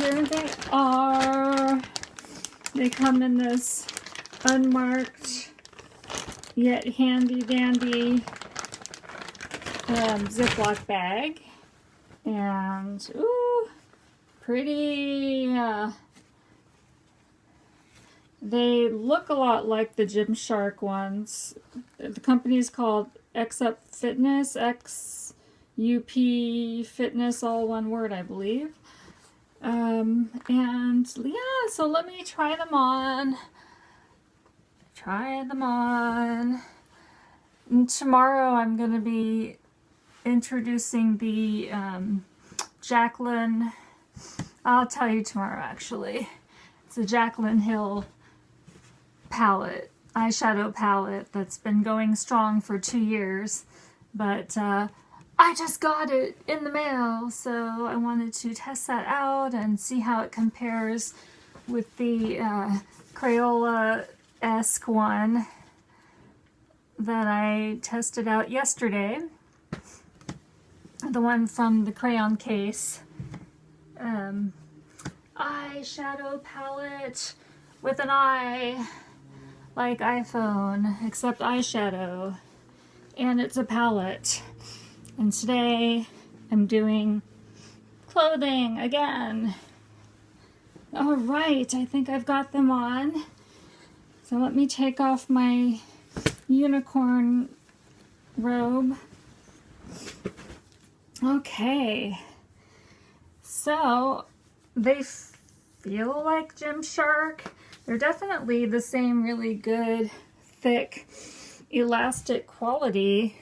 here they are. They come in this unmarked yet handy dandy Ziploc bag. And, ooh, pretty, they look a lot like the Gymshark ones. The company is called XUP Fitness, XUP Fitness, all one word, I believe. And yeah, so let me try them on. And tomorrow I'm going to be introducing the Jaclyn. I'll tell you tomorrow, actually. It's a Jaclyn Hill palette, eyeshadow palette that's been going strong for 2 years, but I just got it in the mail, so I wanted to test that out and see how it compares with the Crayola-esque one that I tested out yesterday, the one from the crayon case. Eyeshadow palette with an eye like iPhone, except eyeshadow, and it's a palette. And today I'm doing clothing again. All right, I think I've got them on. So let me take off my unicorn robe. Okay, so they feel like Gymshark. They're definitely the same really good, thick, elastic quality.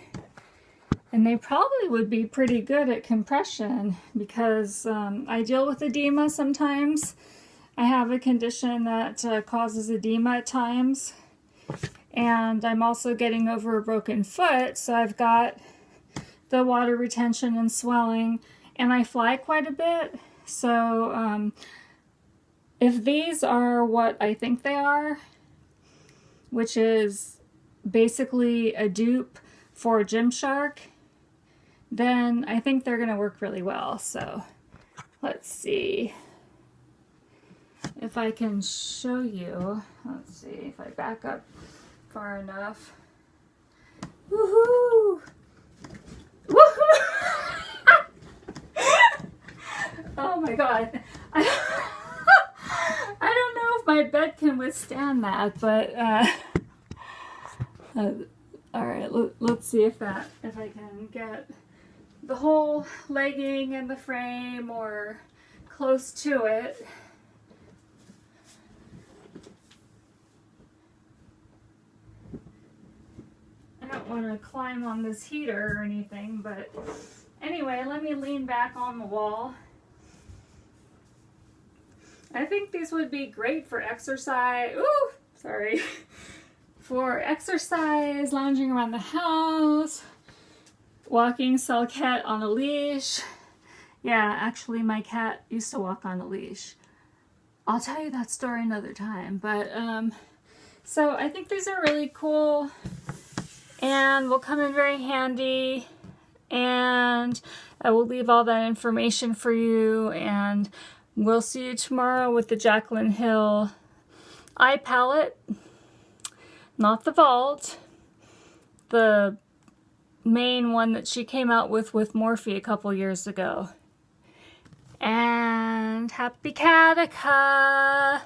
And they probably would be pretty good at compression because I deal with edema sometimes. I have a condition that causes edema at times. And I'm also getting over a broken foot, so I've got the water retention and swelling, and I fly quite a bit. So if these are what I think they are, which is basically a dupe for Gymshark, then I think they're going to work really well. So let's see if I can show you. Let's see if I back up far enough. Woohoo! Woohoo! Oh my god. I don't know if my bed can withstand that, but all right, let's see if I can get the whole legging and the frame or close to it. I don't want to climb on this heater or anything, but anyway, let me lean back on the wall. I think these would be great for exercise. Ooh, sorry. For exercise, lounging around the house, walking Cell Cat on a leash. Yeah, actually my cat used to walk on a leash. I'll tell you that story another time. But so I think these are really cool and will come in very handy. And I will leave all that information for you, and we'll see you tomorrow with the Jaclyn Hill eye palette. Not the Vault, the main one that she came out with Morphe a couple years ago. And happy Catica!